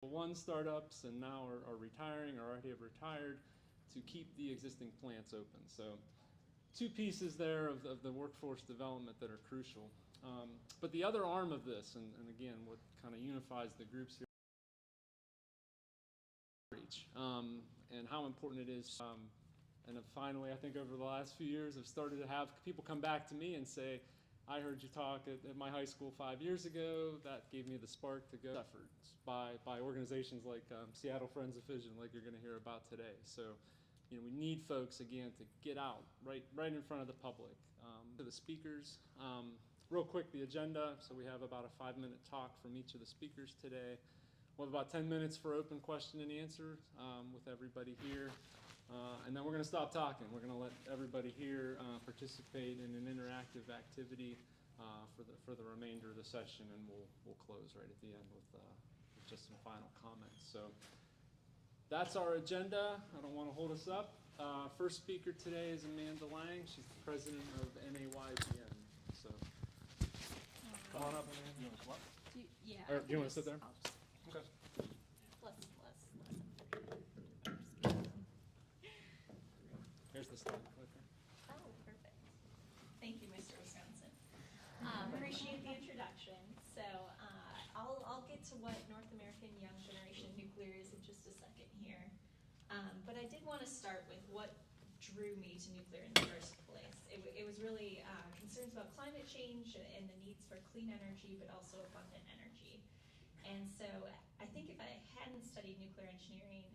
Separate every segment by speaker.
Speaker 1: One startups and now are retiring or already have retired to keep the existing plants open. So two pieces there of the workforce development that are crucial. But the other arm of this, and again, what kind of unifies the groups here, and how important it is. And finally, I think over the last few years, I've started to have people come back to me and say, I heard you talk at my high school 5 years ago. That gave me the spark to go efforts by organizations like Seattle Friends of Fission, like you're going to hear about today. So, we need folks, again, to get out right in front of the public. To the speakers, real quick, the agenda. So we have about a 5-minute talk from each of the speakers today. We'll have about 10 minutes for open question and answer with everybody here. And then we're going to stop talking. We're going to let everybody here participate in an interactive activity for the remainder of the session, and we'll close right at the end with just some final comments. So that's our agenda. I don't want to hold us up. First speaker today is Amanda Lang. She's the president of NAYGN. So come on up, Amanda. You want to come up?
Speaker 2: Yeah.
Speaker 1: Or, do you want to sit there? Okay. Here's the slide clicker.
Speaker 2: Oh, perfect. Thank you, Mr. Wisconsin. Appreciate the introduction. So I'll get to what North American Young Generation Nuclear is in just a second here. But I did want to start with what drew me to nuclear in the first place. It was really concerns about climate change and the needs for clean energy, but also abundant energy. And so I think if I hadn't studied nuclear engineering,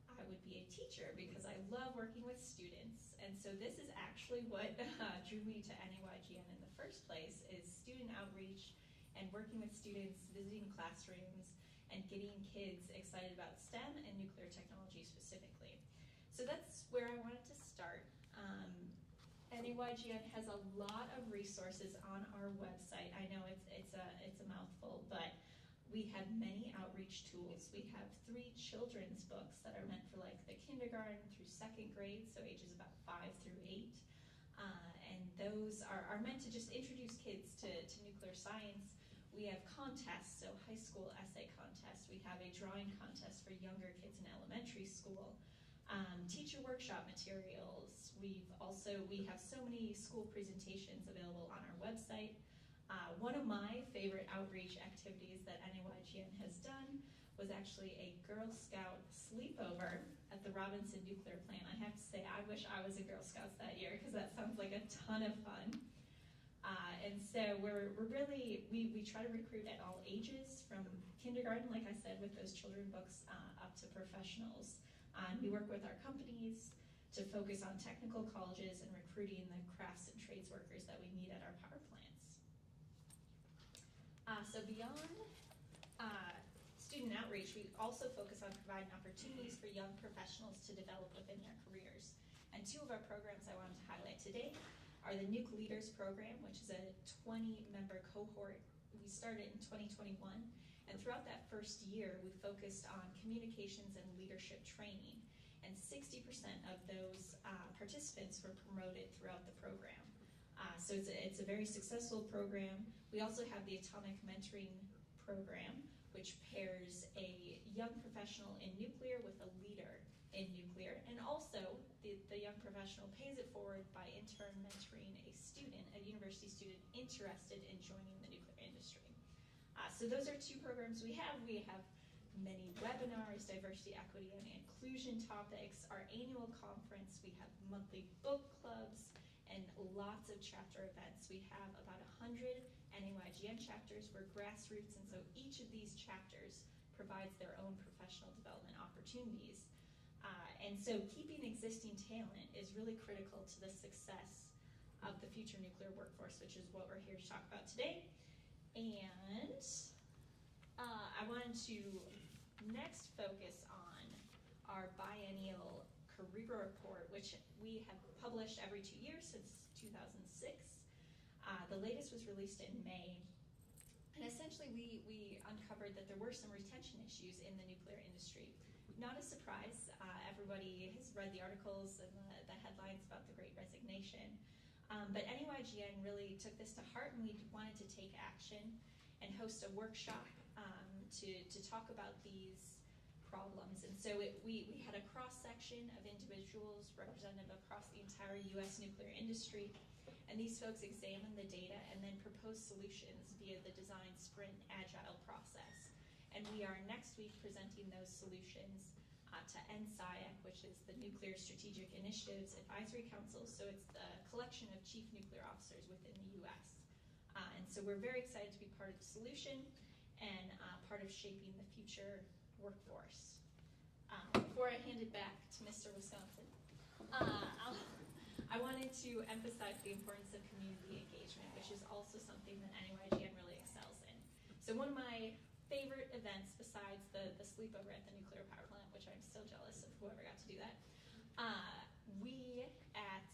Speaker 2: I would be a teacher because I love working with students. And so this is actually what drew me to NAYGN in the first place, is student outreach and working with students, visiting classrooms, and getting kids excited about STEM and nuclear technology specifically. So that's where I wanted to start. NAYGN has a lot of resources on our website. I know it's a mouthful, but we have many outreach tools. We have 3 children's books that are meant for like the kindergarten through 2nd grade, so ages about 5 through 8. And those are meant to just introduce kids to nuclear science. We have contests, so high school essay contests. We have a drawing contest for younger kids in elementary school. Teacher workshop materials. We have so many school presentations available on our website. One of my favorite outreach activities that NAYGN has done was actually a Girl Scout sleepover at the Robinson Nuclear Plant. I have to say, I wish I was a Girl Scout that year because that sounds like a ton of fun. And so we try to recruit at all ages, from kindergarten, like I said, with those children books, up to professionals. We work with our companies to focus on technical colleges and recruiting the crafts and trades workers that we need at our power plants. So beyond student outreach, we also focus on providing opportunities for young professionals to develop within their careers. And 2 of our programs I wanted to highlight today are the Nuke Leaders Program, which is a 20-member cohort. We started in 2021, and throughout that first year, we focused on communications and leadership training, and 60% of those participants were promoted throughout the program. So it's a very successful program. We also have the Atomic Mentoring Program, which pairs a young professional in nuclear with a leader in nuclear, and also the young professional pays it forward by intern mentoring a university student interested in joining the nuclear industry. So those are 2 programs we have. We have many webinars, diversity, equity, and inclusion topics, our annual conference, we have monthly book clubs, and lots of chapter events. We have about 100 NAYGN chapters. We're grassroots, and so each of these chapters provides their own professional development opportunities. And so keeping existing talent is really critical to the success of the future nuclear workforce, which is what we're here to talk about today. And I wanted to next focus on our biennial career report, which we have published every 2 years since 2006. The latest was released in May. And essentially we uncovered that there were some retention issues in the nuclear industry. Not a surprise. Everybody has read the articles and the headlines about the Great Resignation. But NAYGN really took this to heart, and we wanted to take action and host a workshop to talk about these problems. And so we had a cross-section of individuals representative across the entire U.S. nuclear industry, and these folks examined the data and then proposed solutions via the design sprint agile process. And we are next week presenting those solutions to NSIAC, which is the Nuclear Strategic Initiatives Advisory Council. So it's the collection of chief nuclear officers within the U.S. And so we're very excited to be part of the solution and part of shaping the future workforce. Before I hand it back to Mr. Wisconsin, I wanted to emphasize the importance of community engagement, which is also something that NAYGN really excels in. So one of my favorite events besides the sleepover at the nuclear power plant, which I'm still jealous of whoever got to do that,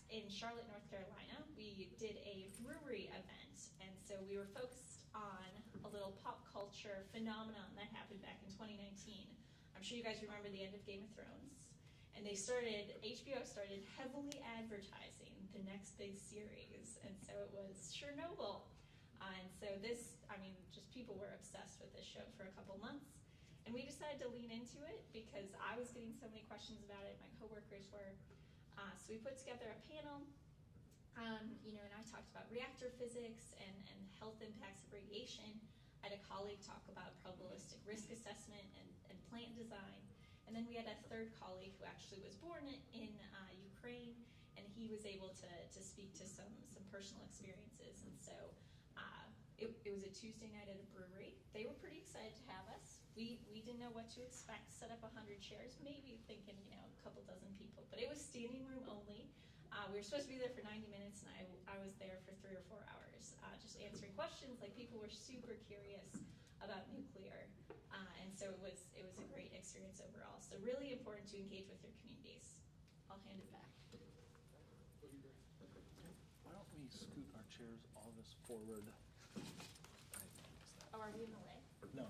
Speaker 2: in Charlotte, North Carolina, we did a brewery event. And so we were focused on a little pop culture phenomenon that happened back in 2019. I'm sure you guys remember the end of Game of Thrones. And HBO started heavily advertising the next big series. And so it was Chernobyl. And so just people were obsessed with this show for a couple months. And we decided to lean into it because I was getting so many questions about it, my coworkers were. So we put together a panel, and I talked about reactor physics and health impacts of radiation. I had a colleague talk about probabilistic risk assessment and plant design. And then we had a third colleague who actually was born in Ukraine, and he was able to speak to some personal experiences. And so it was a Tuesday night at a brewery. They were pretty excited to have us. We didn't know what to expect, set up 100 chairs, maybe thinking, a couple dozen people, but it was standing room only. We were supposed to be there for 90 minutes, and I was there for 3 or 4 hours, just answering questions. Like, people were super curious about nuclear, and so it was a great experience overall. So really important to engage with your communities. I'll hand it back.
Speaker 3: Why don't we scoot our chairs all this forward?
Speaker 2: Oh, are we in the way?
Speaker 3: No,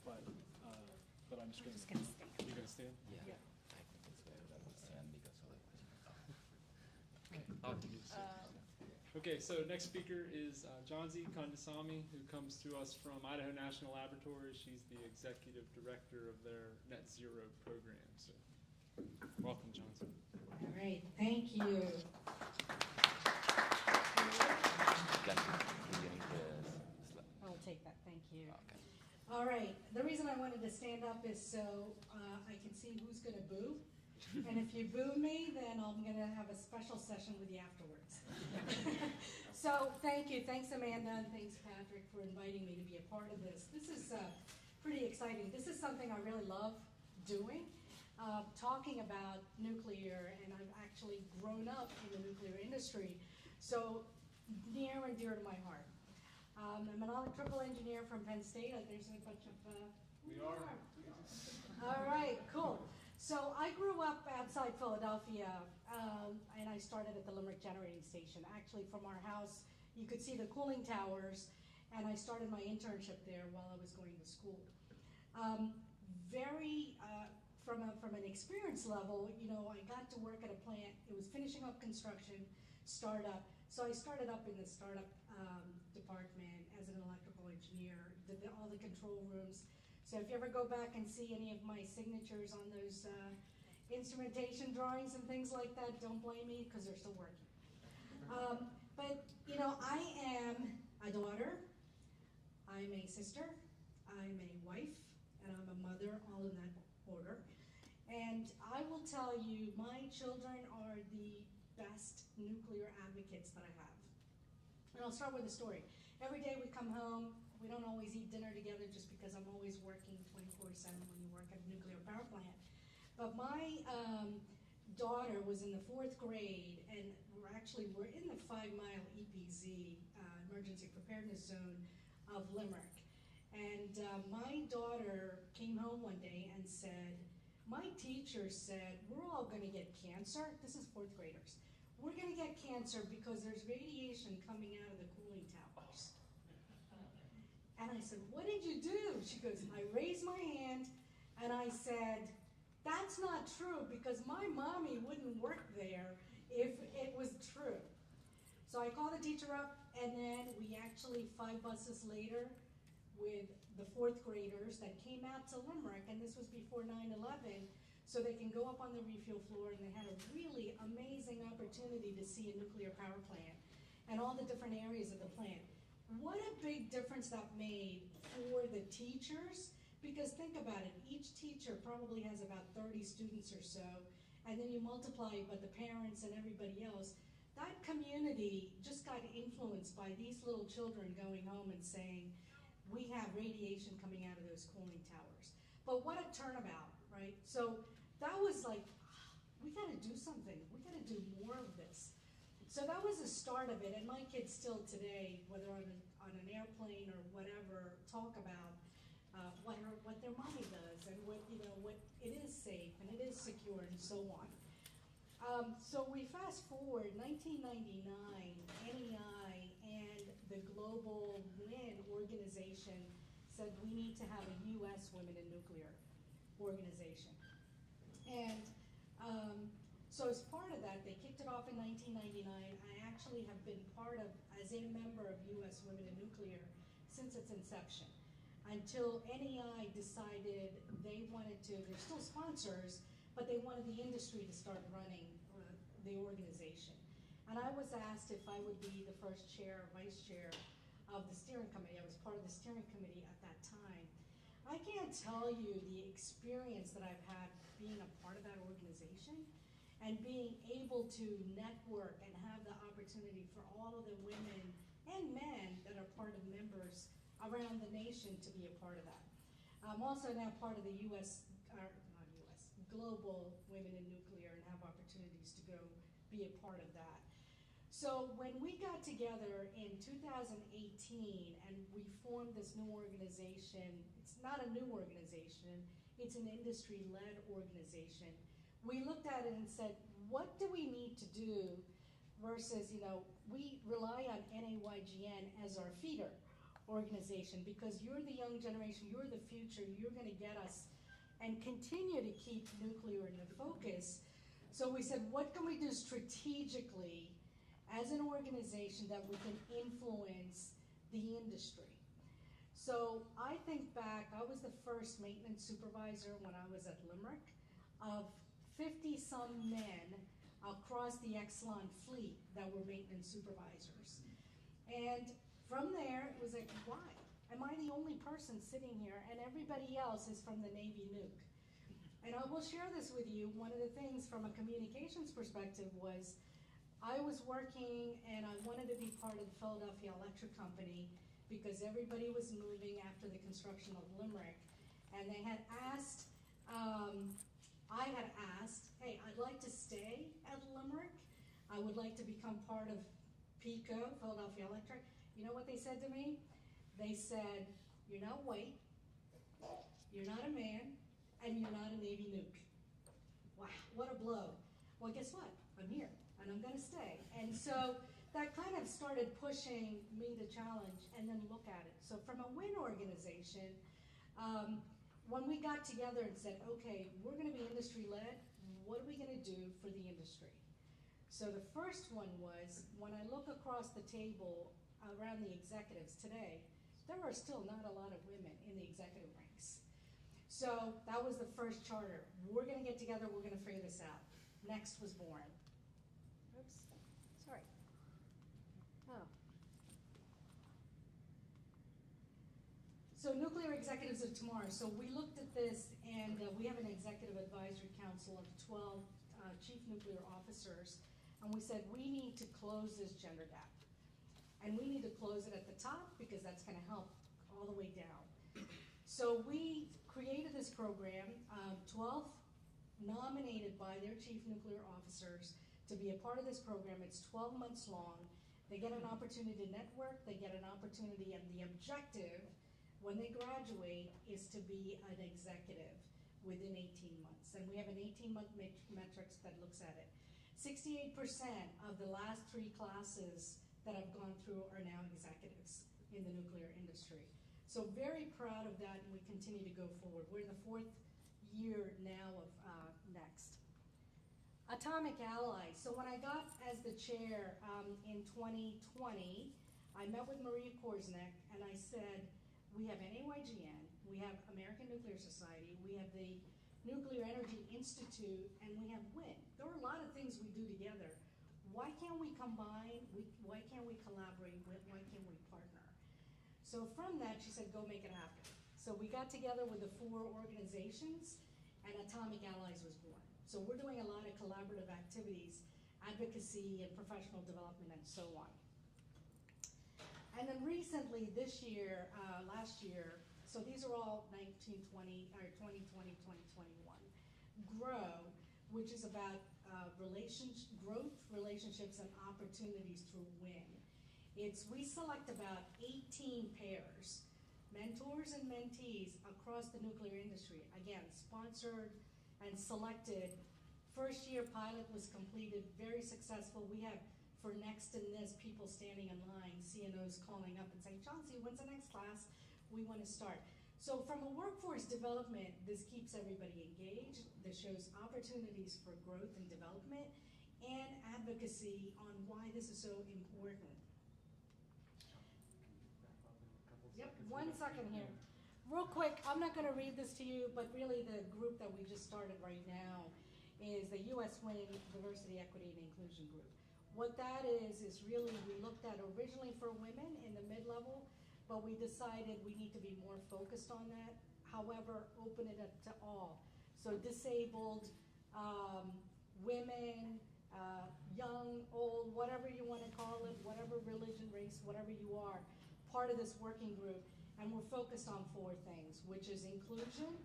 Speaker 3: but I'm just going to stand. You're going to stand?
Speaker 4: Yeah. I think it's better that we stand because
Speaker 1: Okay, so next speaker is Z Kandasami, who comes to us from Idaho National Laboratory. She's the executive director of their net zero program. So welcome, Johnson.
Speaker 5: All right, thank you. I'll take that, thank you.
Speaker 4: Okay.
Speaker 5: All right, the reason I wanted to stand up is so I can see who's going to boo. And if you boo me, then I'm going to have a special session with you afterwards. So thank you. Thanks, Amanda, and thanks, Patrick, for inviting me to be a part of this. This is pretty exciting. This is something I really love doing, talking about nuclear, and I've actually grown up in the nuclear industry, so near and dear to my heart. I'm an electrical engineer from Penn State. There's a bunch of...
Speaker 1: We are.
Speaker 5: All right, cool. So I grew up outside Philadelphia, and I started at the Limerick Generating Station. Actually, from our house, you could see the cooling towers, and I started my internship there while I was going to school. From an experience level, I got to work at a plant. It was finishing up construction, startup. So I started up in the startup department as an electrical engineer, did all the control rooms. So if you ever go back and see any of my signatures on those instrumentation drawings and things like that, don't blame me, because they're still working. But I am a daughter, I'm a sister, I'm a wife, and I'm a mother, all in that order. And I will tell you, my children are the best nuclear advocates that I have. And I'll start with a story. Every day we come home, we don't always eat dinner together just because I'm always working 24/7 when you work at a nuclear power plant. But my daughter was in the 4th grade, and we're in the 5-mile EPZ, Emergency Preparedness Zone of Limerick. And my daughter came home one day and said, my teacher said, we're all going to get cancer. This is 4th graders. We're going to get cancer because there's radiation coming out of the cooling towers. And I said, what did you do? She goes, I raised my hand and I said, that's not true because my mommy wouldn't work there if it was true. So I called the teacher up, and then we actually, 5 buses later, with the 4th graders that came out to Limerick, and this was before 9/11, so they can go up on the refuel floor, and they had a really amazing opportunity to see a nuclear power plant and all the different areas of the plant. What a big difference that made for the teachers, because think about it, each teacher probably has about 30 students or so, and then you multiply it by the parents and everybody else. That community just got influenced by these little children going home and saying, we have radiation coming out of those cooling towers. But what a turnabout, right? So that was like, we gotta do something. We gotta do more of this. So that was the start of it, and my kids still today, whether on an airplane or whatever, talk about what their mommy does and what it is safe and it is secure and so on. So we fast forward, 1999, NEI and the Global WIN organization said we need to have a U.S. Women in Nuclear organization. And so as part of that, they kicked it off in 1999. I actually have been part of, as a member of U.S. Women in Nuclear since its inception, until NEI decided they wanted to, they're still sponsors, but they wanted the industry to start running the organization. And I was asked if I would be the first chair or vice chair of the steering committee. I was part of the steering committee at that time. I can't tell you the experience that I've had being a part of that organization and being able to network and have the opportunity for all of the women and men that are part of members around the nation to be a part of that. I'm also now part of the Global Women in Nuclear, and have opportunities to go be a part of that. So when we got together in 2018 and we formed this new organization, it's not a new organization, it's an industry-led organization. We looked at it and said, what do we need to do versus, we rely on NAYGN as our feeder organization because you're the young generation, you're the future, you're gonna get us and continue to keep nuclear in the focus. So we said, what can we do strategically as an organization that we can influence the industry? So I think back, I was the first maintenance supervisor when I was at Limerick of 50-some men across the Exelon fleet that were maintenance supervisors. And from there, it was like, why? Am I the only person sitting here and everybody else is from the Navy Nuke? And I will share this with you. One of the things from a communications perspective was I was working and I wanted to be part of the Philadelphia Electric Company because everybody was moving after the construction of Limerick. And they had asked, I had asked, hey, I'd like to stay at Limerick. I would like to become part of PECO, Philadelphia Electric. You know what they said to me? They said, you're not white, you're not a man, and you're not a Navy Nuke. Wow, what a blow. Well, guess what? I'm here, and I'm gonna stay. And so that kind of started pushing me to challenge and then look at it. So from a WIN organization, when we got together and said, okay, we're gonna be industry-led, what are we gonna do for the industry? So the first one was, when I look across the table around the executives today, there are still not a lot of women in the executive ranks. So that was the first charter. We're gonna get together, we're gonna figure this out. Next was born. Oops, sorry. Oh. So Nuclear Executives of Tomorrow. So we looked at this and we have an executive advisory council of 12 chief nuclear officers, and we said we need to close this gender gap. And we need to close it at the top because that's gonna help all the way down. So we created this program, 12 nominated by their chief nuclear officers to be a part of this program. It's 12 months long. They get an opportunity to network, they get an opportunity, and the objective when they graduate is to be an executive within 18 months. And we have an 18-month metrics that looks at it. 68% of the last 3 classes that I've gone through are now executives in the nuclear industry. So very proud of that, and we continue to go forward. We're in the 4th year now of NEXT. Atomic Ally. So when I got as the chair in 2020, I met with Maria Korsnick, and I said, we have NAYGN, we have American Nuclear Society, we have the Nuclear Energy Institute, and we have WIN. There are a lot of things we do together. Why can't we combine? Why can't we collaborate? Why can't we partner? So from that, she said, go make it happen. So we got together with the 4 organizations, and Atomic Allies was born. So we're doing a lot of collaborative activities, advocacy and professional development and so on. And then recently, this year, last year, so these are all 2020, 2021. GROW, which is about growth, relationships, and opportunities through WIN. We select about 18 pairs, mentors and mentees across the nuclear industry. Again, sponsored and selected. First year pilot was completed, very successful. We have, for next in this, people standing in line, CNOs calling up and saying, Chauncey, when's the next class? We want to start. So from a workforce development, this keeps everybody engaged. This shows opportunities for growth and development and advocacy on why this is so important. Yep, 1 second here. Real quick, I'm not going to read this to you, but really the group that we just started right now is the U.S. WIN Diversity, Equity, and Inclusion Group. What that is really we looked at originally for women in the mid-level, but we decided we need to be more focused on that. However, open it up to all. So disabled, women, young, old, whatever you want to call it, whatever religion, race, whatever you are, part of this working group. And we're focused on 4 things, which is inclusion.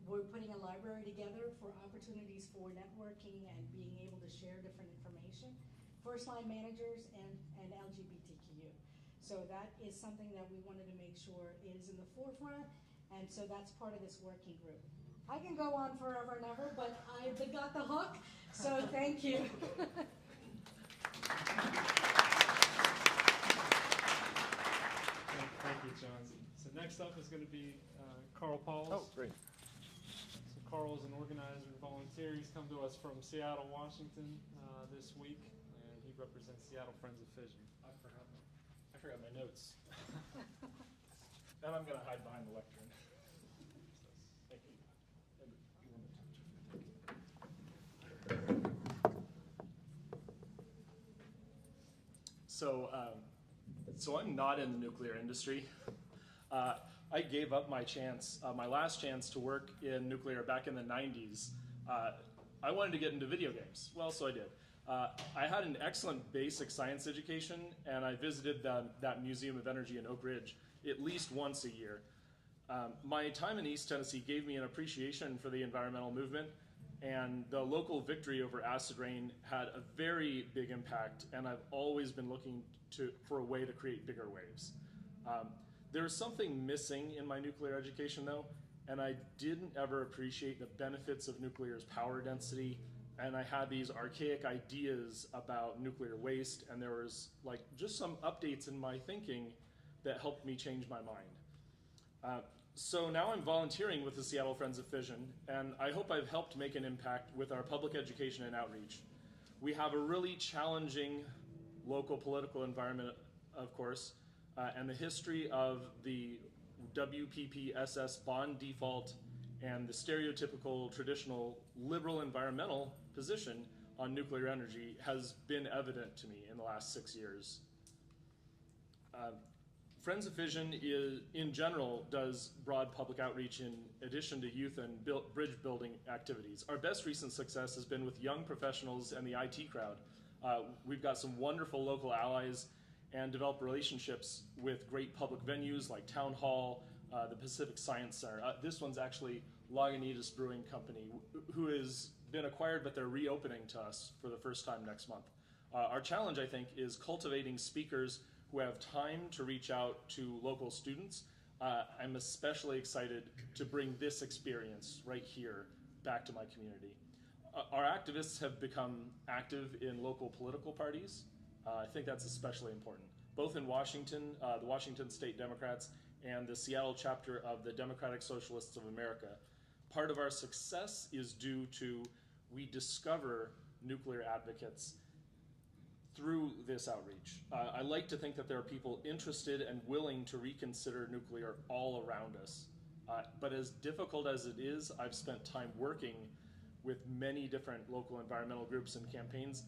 Speaker 5: We're putting a library together for opportunities for networking and being able to share different information. First line managers and LGBTQ. So that is something that we wanted to make sure is in the forefront, and so that's part of this working group. I can go on forever and ever, but I got the hook, so thank you.
Speaker 1: Thank you, Chauncey. So next up is going to be Carl Pauls.
Speaker 3: Oh, great.
Speaker 1: So Carl is an organizer and volunteer. He's come to us from Seattle, Washington this week, and he represents Seattle Friends of Fission.
Speaker 6: I forgot my notes. And I'm going to hide behind the lectern. Thank you. So I'm not in the nuclear industry. I gave up my chance, my last chance to work in nuclear back in the 90s. I wanted to get into video games. Well, so I did. I had an excellent basic science education, and I visited that Museum of Energy in Oak Ridge at least once a year. My time in East Tennessee gave me an appreciation for the environmental movement, and the local victory over acid rain had a very big impact, and I've always been looking for a way to create bigger waves. There's something missing in my nuclear education, though, and I didn't ever appreciate the benefits of nuclear's power density, and I had these archaic ideas about nuclear waste, and there was like just some updates in my thinking that helped me change my mind. So now I'm volunteering with the Seattle Friends of Fission, and I hope I've helped make an impact with our public education and outreach. We have a really challenging local political environment, of course, and the history of the WPPSS bond default and the stereotypical traditional liberal environmental position on nuclear energy has been evident to me in the last 6 years. Friends of Fission in general does broad public outreach in addition to youth and bridge building activities. Our best recent success has been with young professionals and the IT crowd. We've got some wonderful local allies and developed relationships with great public venues like Town Hall, the Pacific Science Center. This one's actually Lagunitas Brewing Company, who has been acquired, but they're reopening to us for the first time next month. Our challenge, I think, is cultivating speakers who have time to reach out to local students. I'm especially excited to bring this experience right here back to my community. Our activists have become active in local political parties. I think that's especially important, both in Washington, the Washington State Democrats, and the Seattle chapter of the Democratic Socialists of America. Part of our success is due to we discover nuclear advocates through this outreach. I like to think that there are people interested and willing to reconsider nuclear all around us. But as difficult as it is, I've spent time working with many different local environmental groups and campaigns.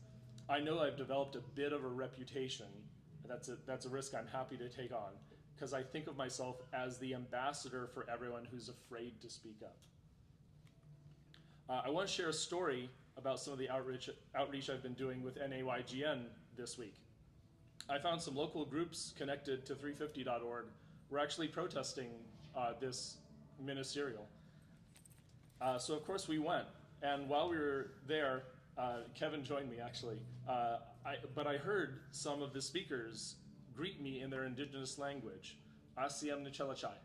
Speaker 6: I know I've developed a bit of a reputation. That's a risk I'm happy to take on, because I think of myself as the ambassador for everyone who's afraid to speak up. I want to share a story about some of the outreach I've been doing with NAYGN this week. I found some local groups connected to 350.org were actually protesting this ministerial. So of course we went, and while we were there, Kevin joined me actually, but I heard some of the speakers greet me in their indigenous language, Asiem Nichelachai.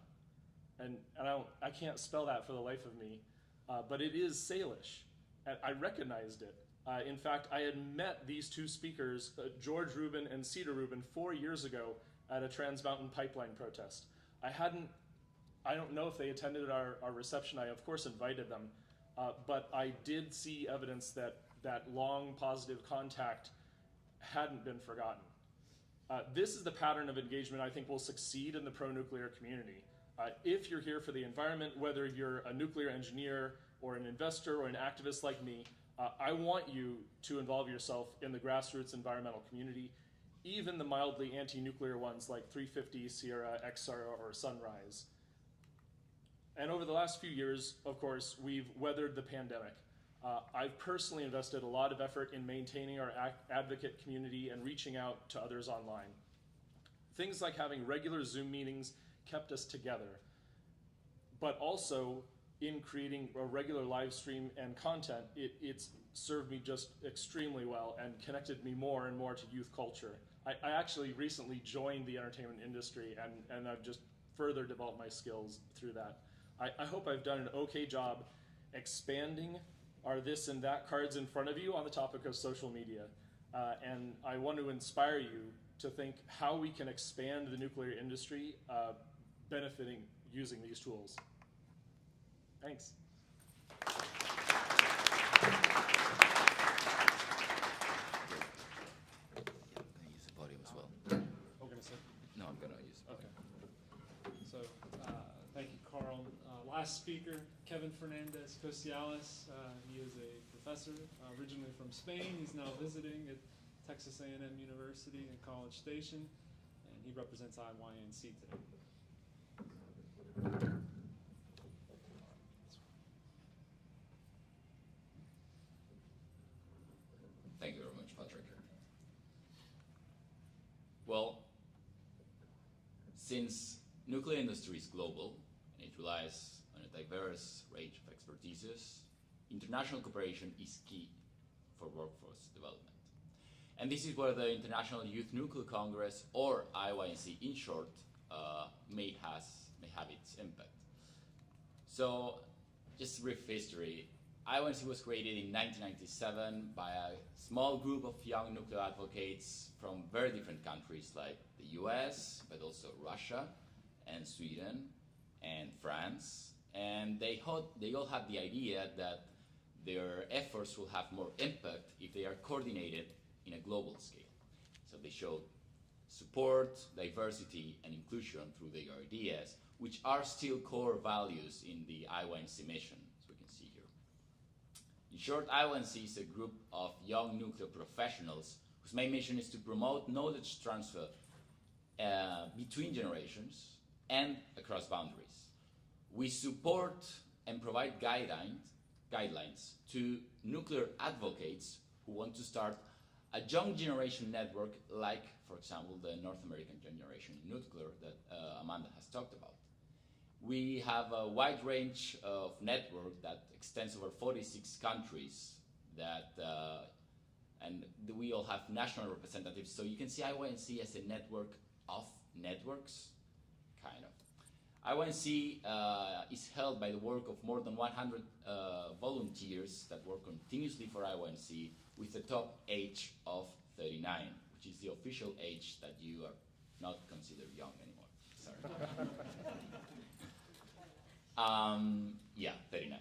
Speaker 6: And I can't spell that for the life of me, but it is Salish. And I recognized it. In fact, I had met these two speakers, George Rubin and Cedar Rubin, 4 years ago at a Trans Mountain Pipeline protest. I don't know if they attended our reception. I, of course, invited them. But I did see evidence that long positive contact hadn't been forgotten. This is the pattern of engagement I think will succeed in the pro-nuclear community. If you're here for the environment, whether you're a nuclear engineer or an investor or an activist like me, I want you to involve yourself in the grassroots environmental community, even the mildly anti-nuclear ones like 350, Sierra, XR, or Sunrise. And over the last few years, of course, we've weathered the pandemic. I've personally invested a lot of effort in maintaining our advocate community and reaching out to others online. Things like having regular Zoom meetings kept us together, but also in creating a regular live stream and content, it's served me just extremely well and connected me more and more to youth culture. I actually recently joined the entertainment industry, and I've just further developed my skills through that. I hope I've done an okay job expanding our this and that cards in front of you on the topic of social media. And I want to inspire you to think how we can expand the nuclear industry benefiting using these tools. Thanks.
Speaker 4: Can I use the podium as well?
Speaker 1: We're going to say.
Speaker 4: No, I'm gonna use the
Speaker 1: Okay.
Speaker 4: podium.
Speaker 1: So, thank you, Carl. Last speaker, Kevin Fernandez Cosiales. He is a professor originally from Spain. He's now visiting at Texas A&M University in College Station, and he represents IYNC today.
Speaker 4: Thank you very much, Patrick. Well, since nuclear industry is global and it relies on a diverse range of expertises, international cooperation is key for workforce development. And this is where the International Youth Nuclear Congress, or IYNC in short, may have its impact. So, just a brief history. IYNC was created in 1997 by a small group of young nuclear advocates from very different countries like the US, but also Russia and Sweden and France. And they all had the idea that their efforts will have more impact if they are coordinated in a global scale. So they showed support, diversity, and inclusion through their ideas, which are still core values in the IYNC mission, as we can see here. In short, IYNC is a group of young nuclear professionals whose main mission is to promote knowledge transfer between generations and across boundaries. We support and provide guidelines to nuclear advocates who want to start a young generation network like, for example, the North American generation in nuclear that Amanda has talked about. We have a wide range of network that extends over 46 countries and we all have national representatives. So you can see IYNC as a network of networks, kind of. IYNC is held by the work of more than 100 volunteers that work continuously for IYNC with a top age of 39, which is the official age that you are not considered young anymore. Sorry. Yeah, 39.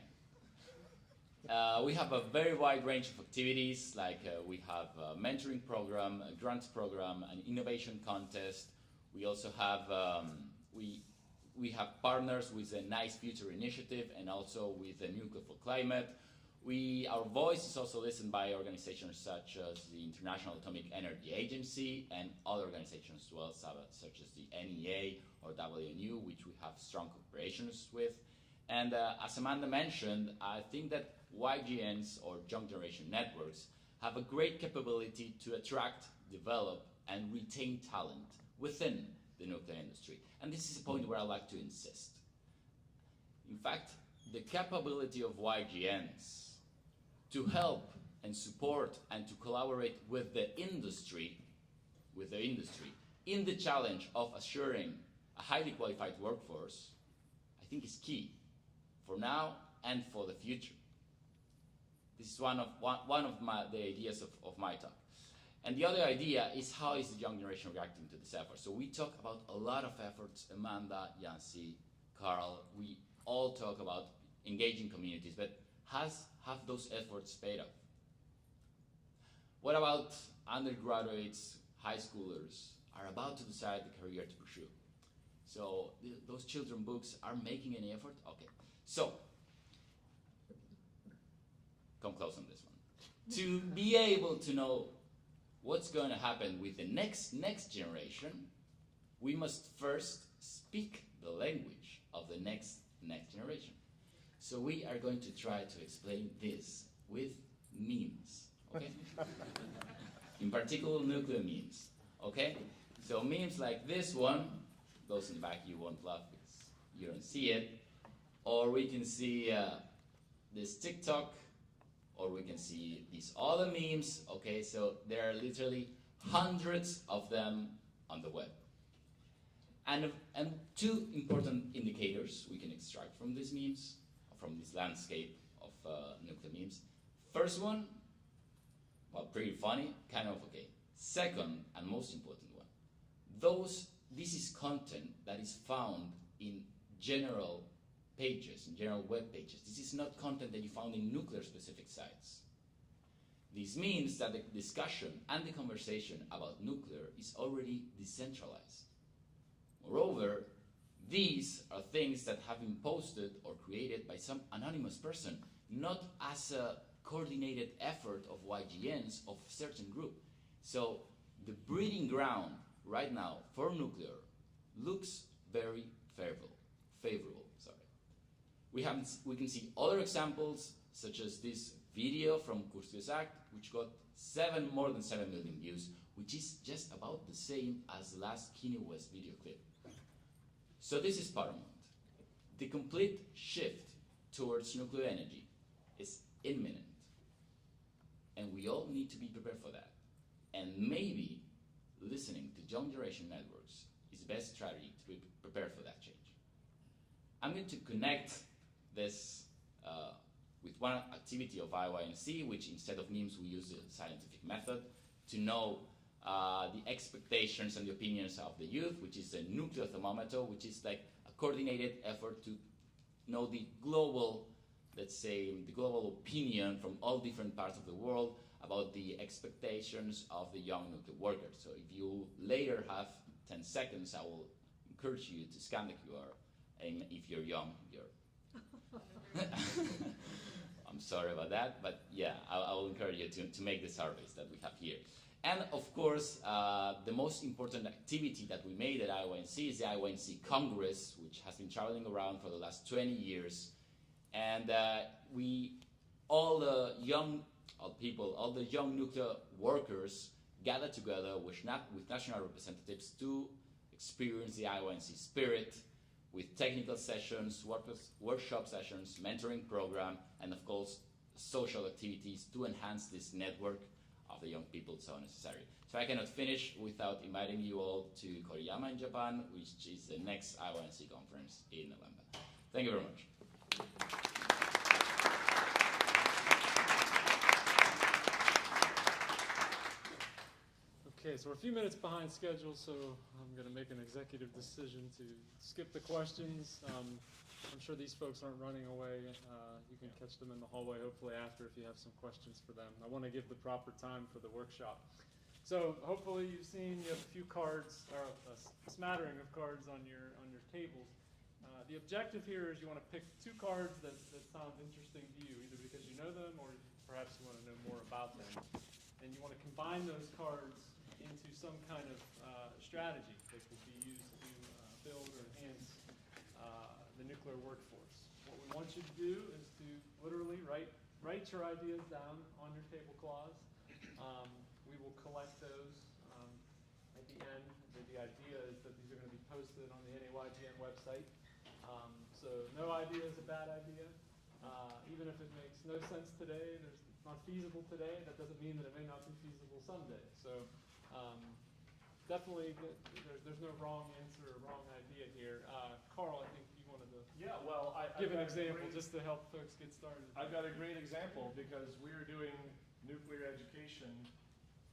Speaker 4: We have a very wide range of activities, like we have a mentoring program, a grants program, an innovation contest. We also have we have partners with a Nice Future initiative and also with the Nuke for Climate. Our voice is also listened by organizations such as the International Atomic Energy Agency and other organizations as well, such as the NEA or WNU, which we have strong cooperations with. And as Amanda mentioned, I think that YGNs, or Young Generation Networks, have a great capability to attract, develop, and retain talent within the nuclear industry. And this is a point where I like to insist. In fact, the capability of YGNs to help and support and to collaborate with the industry in the challenge of assuring a highly qualified workforce, I think is key for now and for the future. This is one of the ideas of my talk. And the other idea is how is the young generation reacting to this effort. So we talk about a lot of efforts, Amanda, Yancy, Carl, we all talk about engaging communities, but have those efforts paid off? What about undergraduates, high schoolers are about to decide the career to pursue? So those children books are making any effort? Okay, so come close on this one. To be able to know what's going to happen with the next generation, we must first speak the language of the next generation. So we are going to try to explain this with memes, okay? In particular, nuclear memes, okay? So memes like this one, those in the back you won't laugh because you don't see it, or we can see this TikTok, or we can see these other memes, okay? So there are literally hundreds of them on the web. And two important indicators we can extract from these memes, from this landscape of nuclear memes. First one, well, pretty funny, kind of okay. Second, and most important one, this is content that is found in general pages, in general web pages. This is not content that you found in nuclear-specific sites. This means that the discussion and the conversation about nuclear is already decentralized. Moreover, these are things that have been posted or created by some anonymous person, not as a coordinated effort of YGNs of a certain group. So the breeding ground right now for nuclear looks very favorable. We can see other examples, such as this video from Kurskes which got more than 7 million views, which is just about the same as the last Kanye West video clip. So this is paramount. The complete shift towards nuclear energy is imminent. And we all need to be prepared for that. And maybe listening to young generation networks is the best strategy to be prepared for that change. I'm going to connect this with one activity of IYNC, which instead of memes, we use the scientific method to know the expectations and the opinions of the youth, which is a Nuclear Thermometer, which is like a coordinated effort to know the global, let's say, the global opinion from all different parts of the world about the expectations of the young nuclear workers. So if you later have 10 seconds, I will encourage you to scan the QR, and if you're young, I'm sorry about that, but yeah, I will encourage you to make the surveys that we have here. And of course, the most important activity that we made at IYNC is the IYNC Congress, which has been traveling around for the last 20 years. And all the young nuclear workers gathered together with national representatives to experience the IYNC spirit with technical sessions, workshop sessions, mentoring program, and of course, social activities to enhance this network of the young people so necessary. So I cannot finish without inviting you all to Koriyama in Japan, which is the next IYNC conference in November. Thank you very much.
Speaker 1: Okay, so we're a few minutes behind schedule, so I'm going to make an executive decision to skip the questions. I'm sure these folks aren't running away. You can catch them in the hallway hopefully after if you have some questions for them. I want to give the proper time for the workshop. So hopefully you've seen you have a few cards, or a smattering of cards on your tables. The objective here is you want to pick 2 cards that sound interesting to you, either because you know them or perhaps you want to know more about them. And you want to combine those cards into some kind of strategy that could be used to build or enhance the nuclear workforce. What we want you to do is to literally write your ideas down on your tablecloths. We will collect those at the end. The idea is that these are going to be posted on the NAYGN website. So no idea is a bad idea. Even if it makes no sense today, it's not feasible today, that doesn't mean that it may not be feasible someday. So definitely there's no wrong answer or wrong idea here. Carl, I think you wanted to give an example just to help folks get started.
Speaker 6: I've got a great example because we're doing nuclear education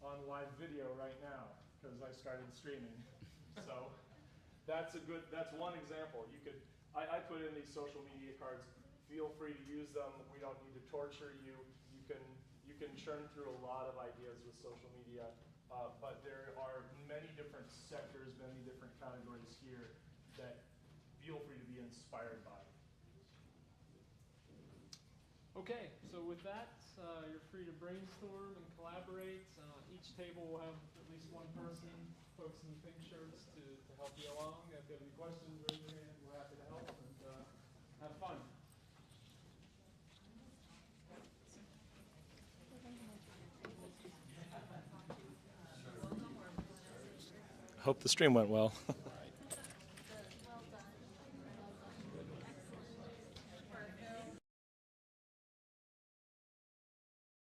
Speaker 6: on live video right now because I started streaming. So that's one example. I put in these social media cards. Feel free to use them. We don't need to torture you. You can churn through a lot of ideas with social media, but there are many different sectors, many different categories here that feel free to be inspired by.
Speaker 1: Okay, so with that, you're free to brainstorm and collaborate. Each table will have at least one person, folks in pink shirts, to help you along. If you have any questions, raise your hand. We're happy to help, and have fun.
Speaker 6: Hope the stream went well.